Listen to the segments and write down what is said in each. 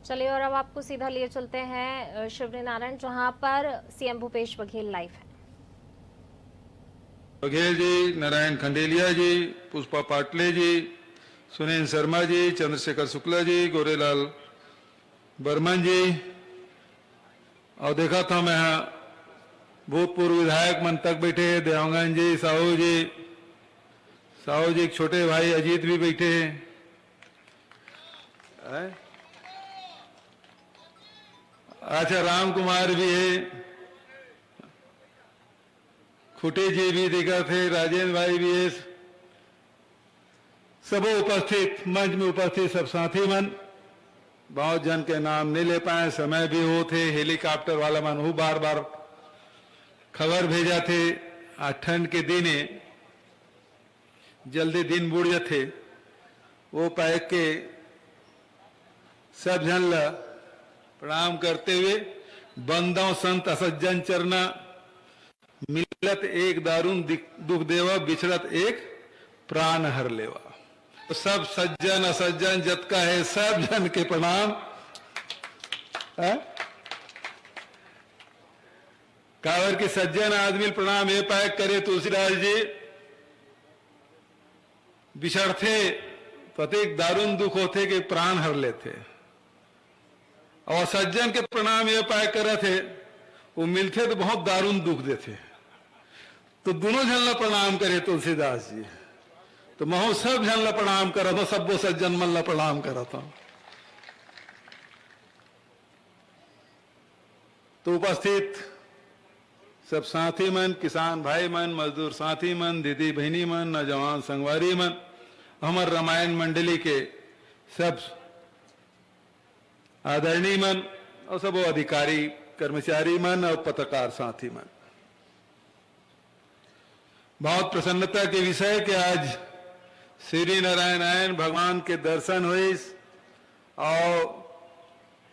चलिए और अब आपको सीधा लिए चलते हैं शिवरी नारायण, जहां पर सीएम भूपेश बघेल लाइव है। बघेल जी, नारायण खंडेलिया जी, पुष्पा पाटले जी, सुनील शर्मा जी, चंद्रशेखर शुक्ला जी, गोरेलाल बर्मन जी, और देखा था मैं भूतपूर्व विधायक मन तक बैठे हैं, देवांगन जी, साहू जी, छोटे भाई अजीत भी बैठे हैं। अच्छा, राम कुमार भी है, खुटे जी भी देखा थे, राजेंद्र भाई भी है, सब उपस्थित, मंच में उपस्थित सब साथी मन, बहुत जन के नाम नहीं ले पाए, समय भी हो थे, हेलीकॉप्टर वाला मन वो बार बार खबर भेजा थे, आज ठंड के दिन जल्दी दिन बुढ़ जाते, वो पैक के सब जन ला प्रणाम करते हुए, बंदों संत असज्जन चरना, मिलत एक दारुण दुख देवा, बिछड़त एक प्राण हर लेवा। तो सब सज्जन असज्जन जत का है, सब जन के प्रणाम। कावर के सज्जन आदमी प्रणाम ये पैक करे तुलसीदास जी, बिछड़ते प्रत्येक दारुण दुख होते कि प्राण हर लेते, और सज्जन के प्रणाम ये पाए करे थे, वो मिलते तो बहुत दारुण दुख देते। तो दोनों जन ला प्रणाम करे तुलसीदास जी, तो महो सब जन ला प्रणाम करा था, सबो सज्जन मन ला प्रणाम करा था। तो उपस्थित सब साथी मन, किसान भाई मन, मजदूर साथी मन, दीदी बहनी मन, नौजवान संगवारी मन, हमार रामायण मंडली के सब आदरणीय मन, और सब अधिकारी कर्मचारी मन और पत्रकार साथी मन, बहुत प्रसन्नता के विषय कि आज श्री नारायण आयन भगवान के दर्शन हुए, और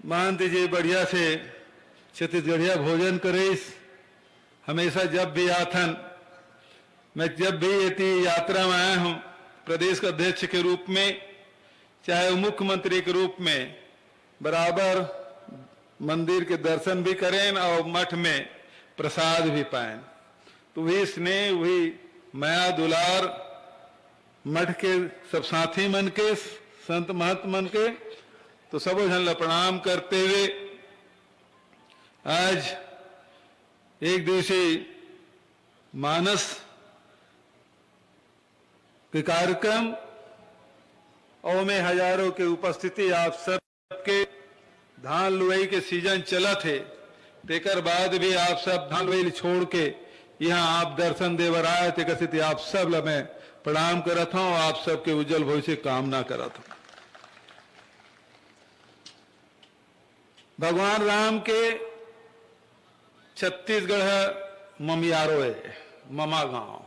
महंत जी बढ़िया से छत्तीसगढ़िया भोजन करे। हमेशा जब भी आथन, मैं जब भी ये यात्रा में आया हूं, प्रदेश का अध्यक्ष के रूप में चाहे मुख्यमंत्री के रूप में, बराबर मंदिर के दर्शन भी करें और मठ में प्रसाद भी पाएं। तो वही स्नेह, वही माया दुलार मठ के सब साथी मन के, संत महंत मन के, तो सब जन ला प्रणाम करते हुए आज एक दिवसीय मानस के कार्यक्रम और में हजारों के उपस्थिति, आप सबके धान लुआई के सीजन चला थे, तेकर बाद भी आप सब धान लुआई छोड़ के यहाँ आप दर्शन देवर आए थे, कथित आप सब ला मैं प्रणाम करत हूं, आप सबके उज्जवल भविष्य कामना करत हूं। भगवान राम के छत्तीसगढ़ ममियारो है, ममा गांव,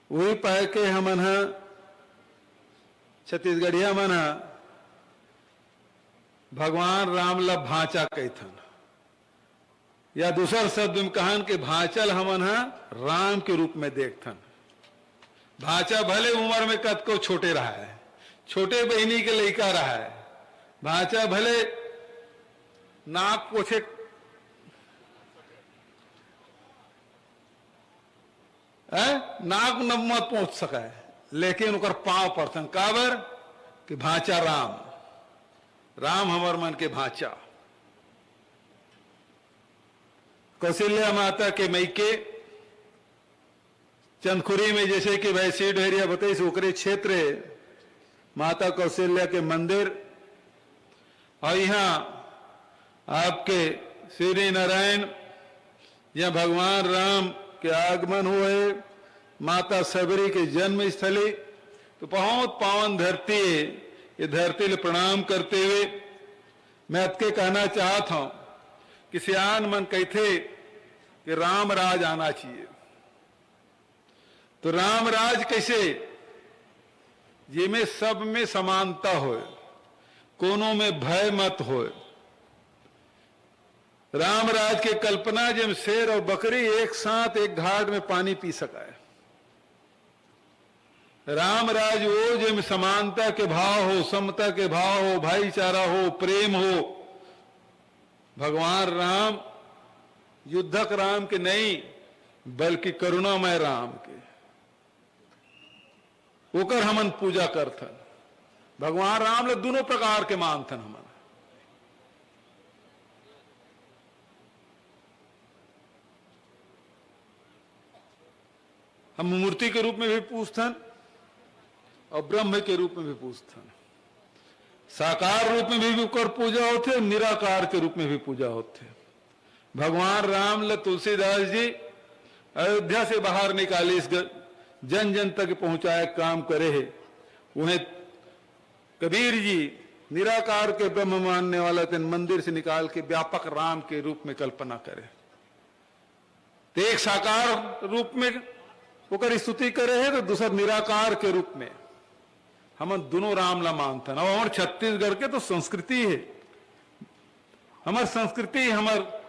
वही पाए के हमन छत्तीसगढ़िया मन भगवान राम ला भांचा कहथन, या दूसर शब्द में कहन के भांचल हमन राम के रूप में देखथन। भांचा भले उम्र में कद को छोटे रहा है, छोटे बहनी के लड़का रहा है, भांचा भले नाक पोछे नाक न मत पहुंच सका है, लेकिन उकर पांव परथन काबर कि भांचा राम, राम हमर मन के भांचा। कौशल्या माता के मैके चंदखुरी में, जैसे कि वैसी ढेरिया बताई ओकरे क्षेत्र माता कौशल्या के मंदिर, और यहाँ आपके श्री नारायण, यहाँ भगवान राम के आगमन हुए, माता सबरी के जन्म स्थली, तो बहुत पावन धरती है। ये धरती ले प्रणाम करते हुए मैं अतके कहना चाहता हूं कि सियान मन कहते कि राम राज आना चाहिए। तो राम राज कैसे, जिसमें सब में समानता हो, कोनों में भय मत हो। राम राज के कल्पना जिम शेर और बकरी एक साथ एक घाट में पानी पी सका है, राम राज वो जिसमें समानता के भाव हो, समता के भाव हो, भाईचारा हो, प्रेम हो। भगवान राम युद्धक राम के नहीं बल्कि करुणामय राम के ओकर हमन पूजा करथन। भगवान राम ले दोनों प्रकार के मानथन हमन। हम मूर्ति के रूप में भी पूजथन और ब्रह्म के रूप में भी पूजथन। साकार रूप में भी ओकर पूजा होते, निराकार के रूप में भी पूजा होते। भगवान राम ल तुलसीदास जी अयोध्या से बाहर निकाले, इस जन जन तक पहुंचाए काम करे है। उन्हें कबीर जी निराकार के ब्रह्म मानने वाला तेन मंदिर से निकाल के व्यापक राम के रूप में कल्पना करे। तो एक साकार रूप में ओकर स्तुति करे है, तो दूसरा निराकार के रूप में। हम दोनों राम ला मानते हैं। और छत्तीसगढ़ के तो संस्कृति है, हमार संस्कृति, हमार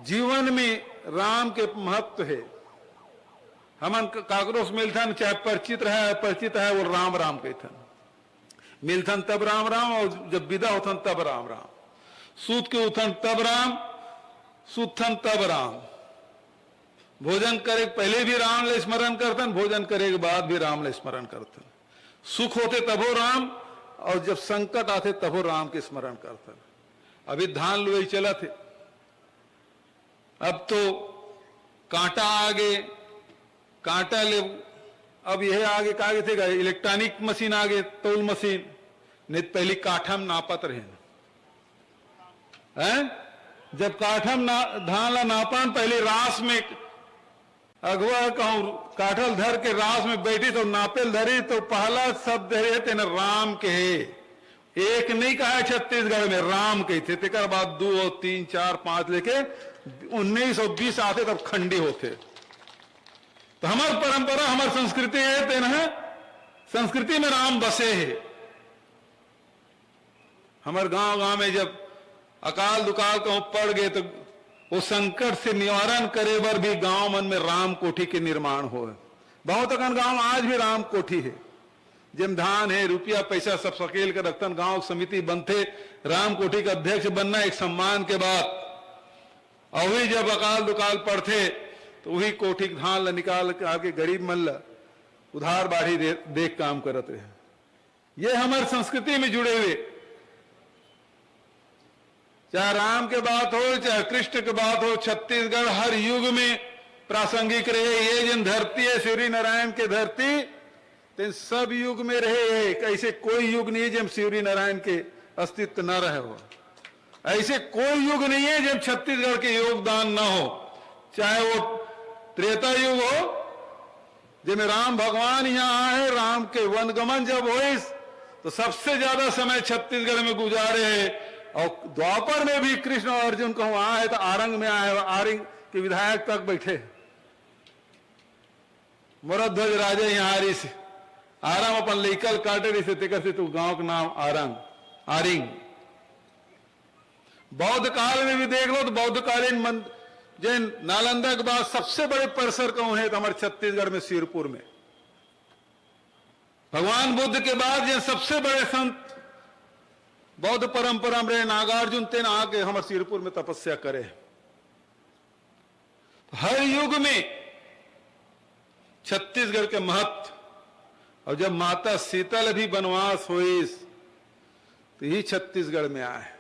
जीवन में राम के महत्व है। हमन कागरोस मिलथन, चाहे परिचित रहे अपरिचित है, वो राम राम कहथन। मिलथन तब राम राम, और जब विदा होथन तब राम राम। सूत के उठन तब राम, सुथन तब राम। भोजन करे पहले भी राम ले स्मरण करतन, भोजन करे के बाद भी राम ले स्मरण करतन। सुख होते तबो राम, और जब संकट आते तबो राम के स्मरण करतन। अभी धान लुई चला थे, अब तो कांटा आगे, कांटा ले, अब यह आगे कागे थे इलेक्ट्रॉनिक मशीन आगे, तौल मशीन। नहीं पहली काठम नापत रहे हैं। जब काठम धान ला नापन, पहले रास में अगवा कहूं काठल धर के रास में बैठी तो नापेल धरी, तो पहला शब्द है तेन राम के है। एक नहीं कहा छत्तीसगढ़ में राम कहते, तेकर बाद 2 3 4 5 लेके 19 और 20 आते तब खंडी होते। तो हमार परंपरा, हमार संस्कृति है, तेन है संस्कृति में राम बसे है। हमारे गांव गांव में जब अकाल दुकाल कहूं पड़ गए, तो वो संकट से निवारण करे बर भी गांव मन में राम कोठी के निर्माण हो। बहुत अकन गांव आज भी राम कोठी है, जिम धान है, रुपया पैसा सब सकेल कर रखतन। गांव समिति बनते, राम कोठी का अध्यक्ष बनना एक सम्मान के बाद। और वही जब अकाल दुकाल पड़ते, तो वही कोठी धान ला निकाल के आके गरीब मन ला उधार बाढ़ी देख काम करत रहे। ये हमारे संस्कृति में जुड़े हुए, चाहे राम के बात हो चाहे कृष्ण के बात हो, छत्तीसगढ़ हर युग में प्रासंगिक रहे। ये जिन धरती है सूर्य नारायण के धरती, तो सब युग में रहे। ऐसे कोई युग नहीं है जब सूर्य नारायण के अस्तित्व न रहे हो। ऐसे कोई युग नहीं है जब छत्तीसगढ़ के योगदान न हो। चाहे वो त्रेता युग हो, जिसमें राम भगवान यहाँ आए, राम के वनगमन जब हो, तो सबसे ज्यादा समय छत्तीसगढ़ में गुजारे है। और द्वापर में भी कृष्ण और अर्जुन कहूं आए, तो आरंग में आए, आरंग के विधायक तक बैठे। मोरध्वज राजा यहाँ आ रही से आराम अपन लेकल काटे रही से, तेकर से तू गांव का नाम आरंग, आरिंग। बौद्ध काल में भी देख लो तो बौद्ध कालीन जैन नालंदा के बाद सबसे बड़े परिसर कौन है, तो हमारे छत्तीसगढ़ में सिरपुर में। भगवान बुद्ध के बाद जैन सबसे बड़े संत बौद्ध परंपरा में नागार्जुन तेन आके हमारे सिरपुर में तपस्या करे। हर युग में छत्तीसगढ़ के महत्व। और जब माता सीता भी वनवास हुई, तो ही छत्तीसगढ़ में आए।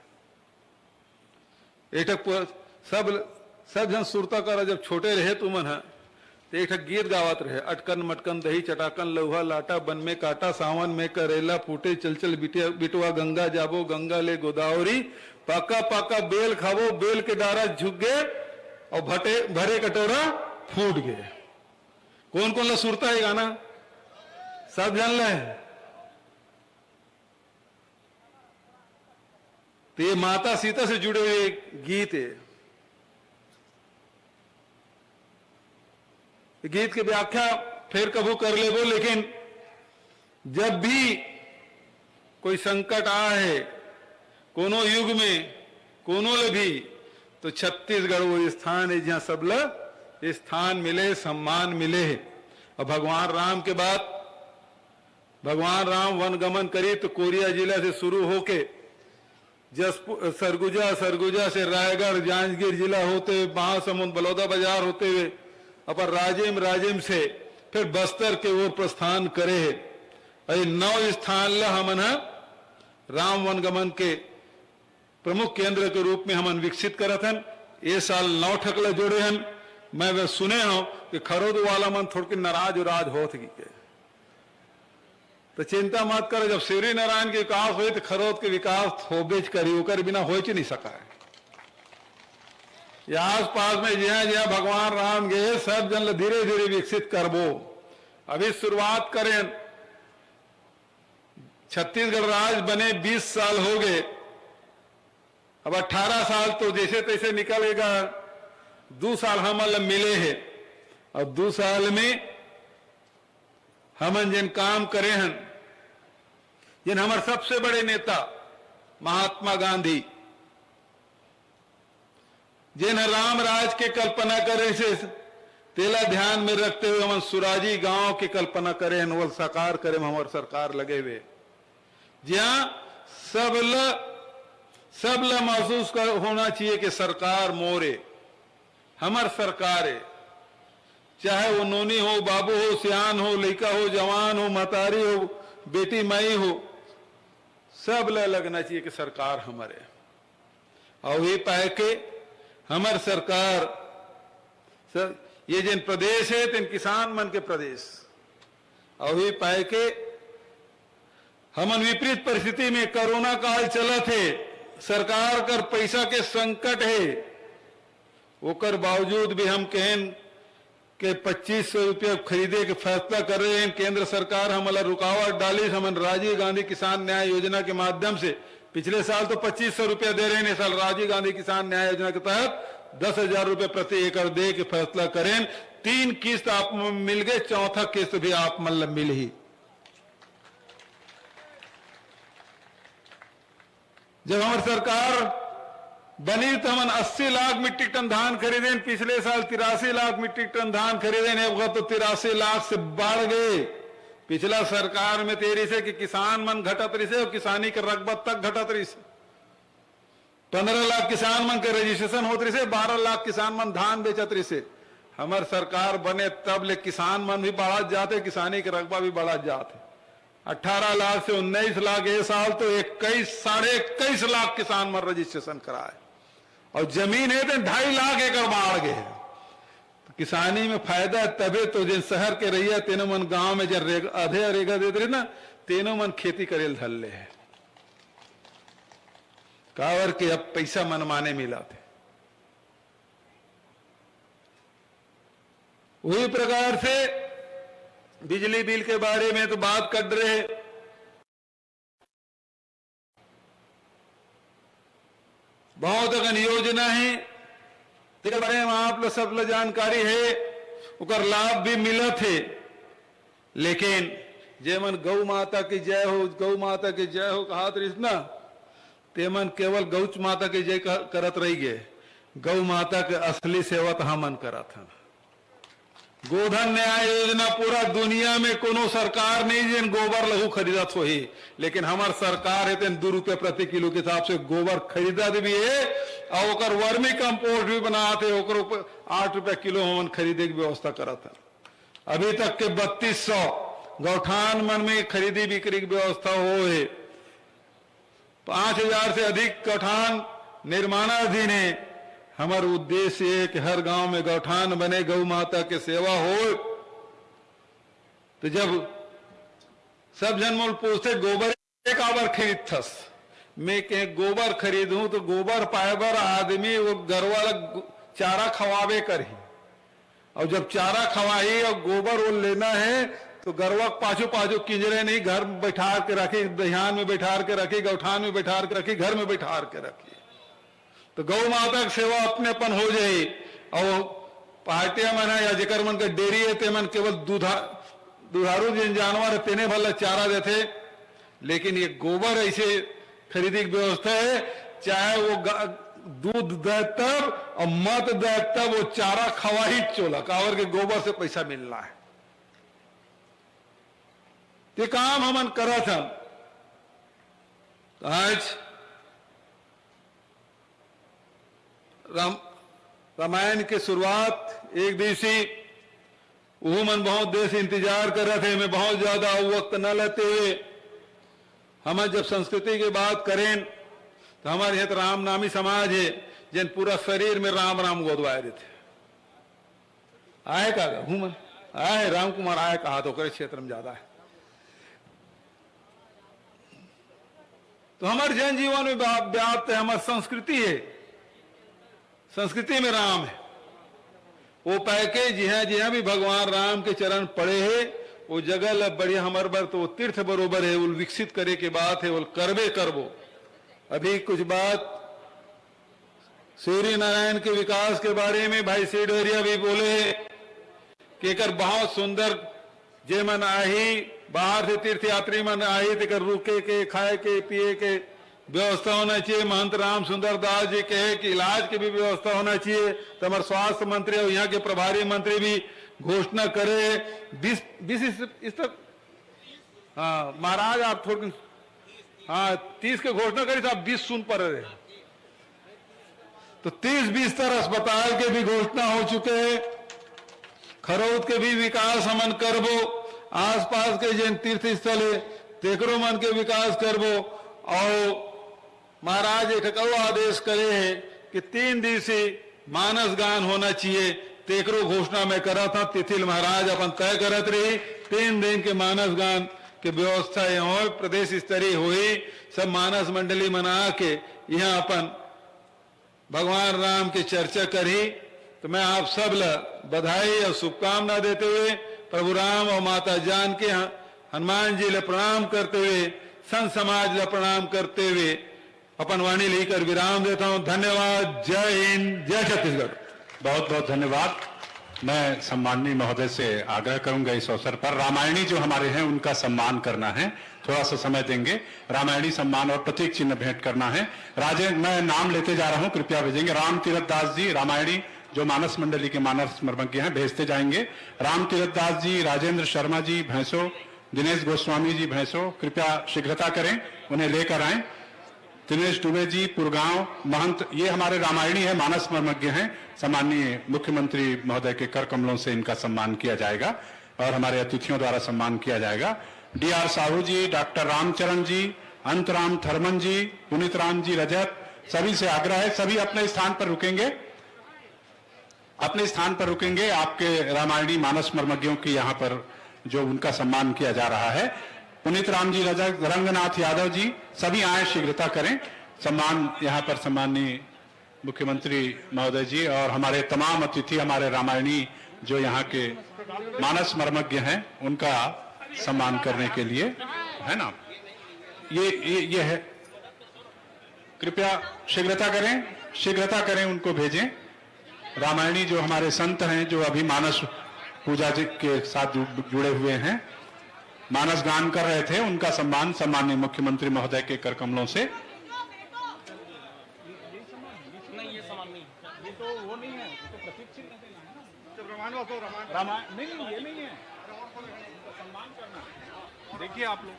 एक सब जन सुरता कर जब छोटे रहे तुमन है, तो एक गीत गावत रहे, अटकन मटकन दही चटाकन लौहा लाटा बन में काटा सावन में करेला फूटे चल चल बिटवा गंगा जाबो गंगा ले गोदावरी पाका पाका बेल खाबो बेल के डारा झुक गए और भरे कटोरा फूट गए। कौन कौन ला सुरता है गाना सब जान ले। तो ये माता सीता से जुड़े हुए गीत है। गीत की व्याख्या फिर कबू कर ले वो, लेकिन जब भी कोई संकट आए कोनो युग में कोनो ले भी, तो छत्तीसगढ़ वो स्थान है जहां सब ल स्थान मिले, सम्मान मिले। और भगवान राम के बाद भगवान राम वन गमन करी तो कोरिया जिला से शुरू होके सरगुजा से रायगढ़ जांजगीर जिला होते हुए महासमुंद बलौदा बाजार होते हुए अपर राजिम से फिर बस्तर के ओर प्रस्थान करे है। अरे 9 स्थान ला हमन राम वन गमन के प्रमुख केंद्र के रूप में हमन विकसित करत हन। ये साल 9 ठकला जोड़े हन। मैं वह सुने हो कि खरोद वाला मन थोड़ के नाराज उराज होत के, तो चिंता मत करो, जब शिवरी नारायण के विकास हुई तो खरोद के विकास होबेज करी, होकर बिना हो ही नहीं सका है। या आस पास में जहां जहां भगवान राम गए सब जन धीरे धीरे विकसित करबो। अभी शुरुआत करें, छत्तीसगढ़ राज्य बने 20 साल हो गए, अब 18 साल तो जैसे तैसे निकलेगा। 2 साल हमन मिले हैं और 2 साल में हमन जिन काम करे हैं, जिन हमारे सबसे बड़े नेता महात्मा गांधी जिन राम राज के कल्पना करे से तेला ध्यान में रखते हुए हम सुराजी गांव की कल्पना करें, वो साकार करें, हमारे सरकार लगे हुए जहां सब ला महसूस कर होना चाहिए कि सरकार मोरे, हमार सरकार है। चाहे वो नोनी हो, बाबू हो, सियान हो, लड़का हो, जवान हो, महतारी हो, बेटी माई हो, सब ला लगना चाहिए कि सरकार हमारे। और ये पाए के हमार सरकार ये जिन प्रदेश है तीन किसान मन के प्रदेश, और ये पाए के हमन विपरीत परिस्थिति में कोरोना काल चला थे, सरकार कर पैसा के संकट है, ओकर बावजूद भी हम कहें कि 2500 रुपया खरीदे के फैसला कर रहे हैं। केंद्र सरकार हमारा रुकावट डाली, हमन राजीव गांधी किसान न्याय योजना के माध्यम से पिछले साल तो 2500 रुपया दे रहे हैं, इस साल राजीव गांधी किसान न्याय योजना के तहत 10,000 रुपये प्रति एकड़ दे के फैसला करें। 3 किस्त आप मिल गए, चौथा किस्त भी आप मतलब मिल ही। जब हमारी सरकार बनी तो हम 80 लाख मीट्रिक टन धान खरीदे, पिछले साल 83 लाख मीट्रिक टन धान खरीदे, तो 83 लाख से बढ़ गए। पिछला सरकार में तेरी से कि किसान मन घटत रही से और किसानी के रकबा तक घटत रही से। 15 लाख किसान मन के रजिस्ट्रेशन होत रही से, 12 लाख किसान मन धान बेचत रही से। हमार सरकार बने तब ले किसान मन भी बढ़त जाते, किसानी के रकबा भी बढ़त जाते। 18 लाख से 19 लाख, ये साल तो 21-21.5 लाख किसान मन रजिस्ट्रेशन कराए, और जमीन है तो 2.5 लाख एकड़ बाढ़ गए। तो किसानी में फायदा तबे तो जिन शहर के रहिया तेनो मन गांव में जब आधे रेगा देते रहे ना, तेनो मन खेती करेल धल्ले है। कावर के अब पैसा मनमाने मिला थे। वही प्रकार से बिजली बिल के बारे में तो बात कर रहे, बहुत अगन योजना है, तेरे बारे में आप लोग सब लोग जानकारी है, उकर लाभ भी मिला थे। लेकिन जे मन गौ माता की जय हो, गौ माता की जय हो कहा ना, ते मन केवल गौ माता की जय करत रही गए, गौ माता के असली सेवा तो हम मन करत हन। गोधन न्याय योजना पूरा दुनिया में कोनो सरकार नहीं जिन गोबर लघु खरीदत हो ही, लेकिन हमार सरकार है तेन 2 रुपये प्रति किलो के हिसाब से गोबर खरीदत भी है, और ओकर वर्मी कंपोस्ट भी बनाते, ओकर 8 रुपये किलो हमन खरीदे की व्यवस्था करत है। अभी तक के 3200 गौठान मन में खरीदी बिक्री की व्यवस्था हो है। 5000 से अधिक गौठान निर्माणाधीन है। हमारा उद्देश्य है कि हर गांव में गौठान बने, गौ माता की सेवा हो। तो जब सब जन मोल पूछते गोबर एक आवर खरीद थस, मैं कहे गोबर खरीदूं तो गोबर पाए बर आदमी वो गरवा चारा खवावे कर ही, और जब चारा खवाही और गोबर वो लेना है तो गरवा पाछू पाछू किंजरे नहीं, घर में बैठा के रखी, दहियान में बैठा के रखी, गौठान में बैठा के रखी, घर में बैठा के रखी। तो गौ माता की सेवा अपनेपन हो जाए। और पार्टियां मन है या जेकर मन के डेयरी है ते मन केवल दुधारू जिन जानवर है तेने भला चारा देते, लेकिन ये गोबर ऐसे खरीदी की व्यवस्था है, चाहे वो दूध दे तब और मत दे तब वो चारा खवा ही चोला, कावर के गोबर से पैसा मिलना है। ते काम हमन करा था। आज रामायण की शुरुआत एक दिवसी वो मन बहुत देर से इंतजार कर रहे थे। मैं बहुत ज्यादा वक्त न लेते हुए हम जब संस्कृति की बात करें तो हमारे यहाँ राम नामी समाज है जिन पूरा शरीर में राम राम गोदवाए रहे थे। आए का हूं मन आए राम कुमार आए कहा तो करे क्षेत्र में ज्यादा है। तो हमारे जनजीवन में व्याप्त है, हमारी संस्कृति है, संस्कृति में राम है। वो पैके जिहा भी भगवान राम के चरण पड़े हैं वो जगह बढ़िया हमारे बार तो वो तीर्थ बरोबर है। वो विकसित करे की बात है, वो करबे करबो। अभी कुछ बात सूर्य नारायण के विकास के बारे में भाई सेडरिया भी बोले कि एक बहुत सुंदर जे मन आई बाहर से तीर्थ यात्री मन आई तो रुके के खाए के पिए के व्यवस्था होना चाहिए। महंत राम सुंदर दास जी कहे कि इलाज की भी व्यवस्था होना चाहिए। तो हमारे स्वास्थ्य मंत्री और यहाँ के प्रभारी मंत्री भी घोषणा करे 20 इस तक। हाँ महाराज आप थोड़ी 30 के घोषणा करी तो आप 20 सुन पर रहे। तो 30 बिस्तर अस्पताल के भी घोषणा हो चुके हैं। खरौद के भी विकास हमन करबो। आसपास के जिन तीर्थ स्थल है तेकरो मन के विकास करबो। और महाराज एक आदेश करे है कि 3 दिवसीय मानस गान होना चाहिए। तेकरो घोषणा में करा था। तिथिल महाराज अपन तय करत रही 3 दिन के मानस गान की व्यवस्था यहाँ प्रदेश स्तरीय हुई। सब मानस मंडली मना के यहाँ अपन भगवान राम की चर्चा करी। तो मैं आप सब ला बधाई और शुभकामना देते हुए प्रभु राम और माता जान के हनुमान जी ले प्रणाम करते हुए संत समाज ला प्रणाम करते हुए अपन वाणी लेकर विराम देता हूं। धन्यवाद। जय हिंद, जय छत्तीसगढ़। बहुत बहुत धन्यवाद। मैं सम्माननीय महोदय से आग्रह करूंगा इस अवसर पर रामायणी जो हमारे हैं उनका सम्मान करना है। थोड़ा सा समय देंगे। रामायणी सम्मान और प्रतीक चिन्ह भेंट करना है। मैं नाम लेते जा रहा हूं, कृपया भेजेंगे। राम तीरथ दास जी रामायणी जो मानस मंडली के मानस मर्मज्ञ हैं भेजते जाएंगे। राम तीरथ दास जी, राजेंद्र शर्मा जी भैंसो, दिनेश गोस्वामी जी भैंसो, कृपया शीघ्रता करें, उन्हें लेकर आए। दिनेश दुबे जी पुरगांव महंत, ये हमारे रामायणी है, मानस मर्मज्ञ हैं। सम्माननीय मुख्यमंत्री महोदय के कर कमलों से इनका सम्मान किया जाएगा और हमारे अतिथियों द्वारा सम्मान किया जाएगा। डीआर साहू जी, डॉक्टर रामचरण जी, अंतराम थर्मन जी, पुनित राम जी रजत, सभी से आग्रह है सभी अपने स्थान पर रुकेंगे, अपने स्थान पर रुकेंगे। आपके रामायणी मानस मर्मज्ञों की यहाँ पर जो उनका सम्मान किया जा रहा है। पुनित राम जी रजत, रंगनाथ यादव जी, सभी आए, शीघ्रता करें। सम्मान यहाँ पर सम्माननीय मुख्यमंत्री महोदय जी और हमारे तमाम अतिथि हमारे रामायणी जो यहाँ के मानस मर्मज्ञ हैं उनका सम्मान करने के लिए है ना। ये है, कृपया शीघ्रता करें, उनको भेजें। रामायणी जो हमारे संत हैं जो अभी मानस पूजा जी के साथ जुड़े हुए हैं, मानस गान कर रहे थे, उनका सम्मान सम्माननीय मुख्यमंत्री महोदय के कर कमलों से। देखिए आप लोग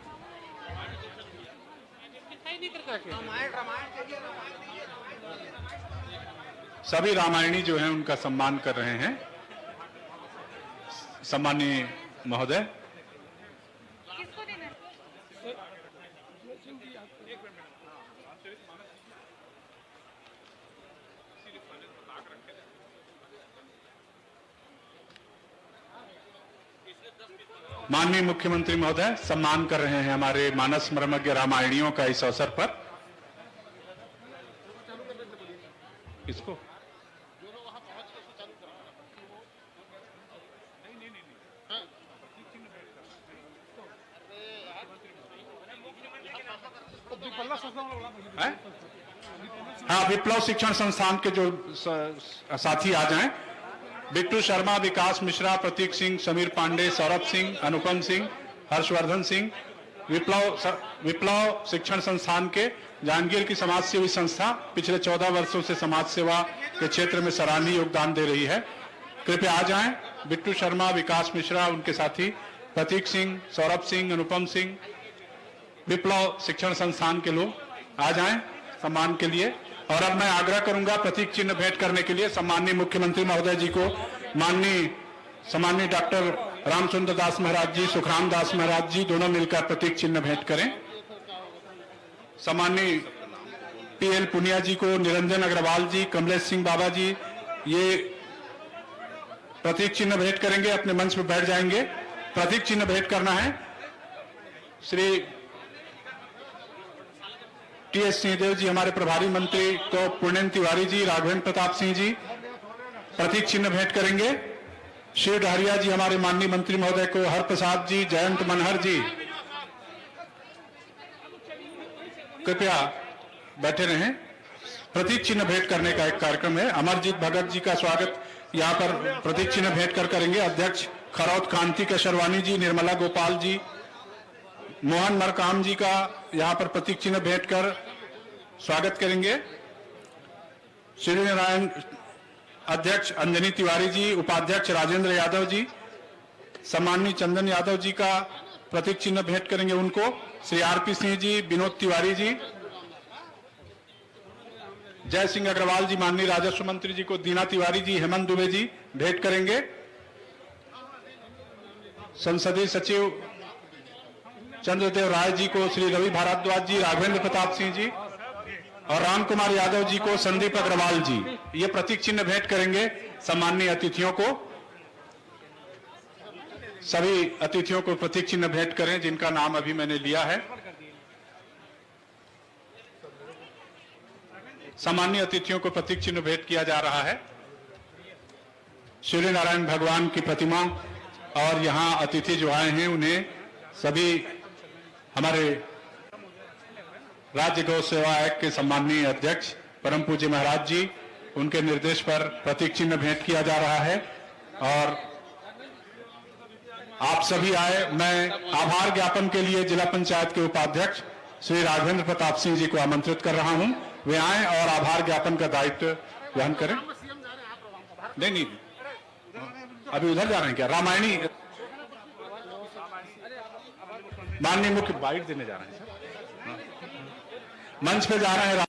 सभी रामायणी जो हैं उनका सम्मान कर रहे हैं सम्माननीय महोदय। माननीय मुख्यमंत्री महोदय सम्मान कर रहे हैं हमारे मानस मर्मज्ञ रामायणियों का इस अवसर पर। इसको हाँ, विप्लव शिक्षण संस्थान के जो साथी आ जाएं। बिट्टू शर्मा, विकास मिश्रा, प्रतीक सिंह, समीर पांडे, सौरभ सिंह, अनुपम सिंह, हर्षवर्धन सिंह। विप्लव शिक्षण संस्थान के जांजगीर की समाज सेवी संस्था पिछले 14 वर्षों से समाज सेवा के क्षेत्र में सराहनीय योगदान दे रही है। कृपया आ जाएं। बिट्टू शर्मा, विकास मिश्रा, उनके साथी प्रतीक सिंह, सौरभ सिंह, अनुपम सिंह, विप्लव शिक्षण संस्थान के लोग आ जाएं सम्मान के लिए। और अब मैं आग्रह करूंगा प्रतीक चिन्ह भेंट करने के लिए सम्माननीय मुख्यमंत्री महोदय जी को, सम्माननीय डॉक्टर रामचंद्र दास महाराज जी, सुखराम दास महाराज जी दोनों मिलकर प्रतीक चिन्ह भेंट करें। सम्माननीय पीएल पुनिया जी को, निरंजन अग्रवाल जी, कमलेश सिंह बाबा जी ये प्रतीक चिन्ह भेंट करेंगे, अपने मंच पर बैठ जाएंगे। प्रतीक चिन्ह भेंट करना है। श्री टीएस सिंहदेव जी हमारे प्रभारी मंत्री को, पुण्यन तिवारी जी, राघवेंद्र प्रताप सिंह जी प्रतीक चिन्ह भेंट करेंगे। शिव डहरिया जी हमारे माननीय मंत्री महोदय को, हर प्रसाद जी, जयंत मनहर जी कृपया बैठे रहें। प्रतीक चिन्ह भेंट करने का एक कार्यक्रम है। अमरजीत भगत जी का स्वागत यहाँ पर प्रतीक चिन्ह भेंट कर करेंगे। अध्यक्ष खरौत कांति केशरवानी जी, निर्मला गोपाल जी, मोहन मरकाम जी का यहाँ पर प्रतीक चिन्ह भेंट कर स्वागत करेंगे। श्री नारायण अध्यक्ष अंजनी तिवारी जी, उपाध्यक्ष राजेंद्र यादव जी, सम्माननीय चंदन यादव जी का प्रतीक चिन्ह भेंट करेंगे उनको। श्री आरपी सिंह जी, विनोद तिवारी जी, जय सिंह अग्रवाल जी, माननीय राजस्व मंत्री जी को, दीना तिवारी जी, हेमंत दुबे जी भेंट करेंगे। संसदीय सचिव चंद्रदेव राय जी को, श्री रवि भारद्वाज जी, राघवेंद्र प्रताप सिंह जी और राम कुमार यादव जी को, संदीप अग्रवाल जी ये प्रतीक चिन्ह भेंट करेंगे सम्माननीय अतिथियों को। सभी अतिथियों को प्रतीक चिन्ह भेंट करें जिनका नाम अभी मैंने लिया है। सम्माननीय अतिथियों को प्रतीक चिन्ह भेंट किया जा रहा है। सूर्य नारायण भगवान की प्रतिमा और यहां अतिथि जो आए हैं उन्हें सभी हमारे राज्य गौ सेवा आयोग के सम्माननीय अध्यक्ष परम पूज्य महाराज जी उनके निर्देश पर प्रतीक चिन्ह भेंट किया जा रहा है। और आप सभी आए। मैं आभार ज्ञापन के लिए जिला पंचायत के उपाध्यक्ष श्री राघवेंद्र प्रताप सिंह जी को आमंत्रित कर रहा हूं। वे आए और आभार ज्ञापन का दायित्व वहन करें। नहीं, अभी उधर जा रहे हैं क्या? रामायणी माननीय मुख्य बाइट देने जा रहे हैं सर, मंच पे जा रहे हैं।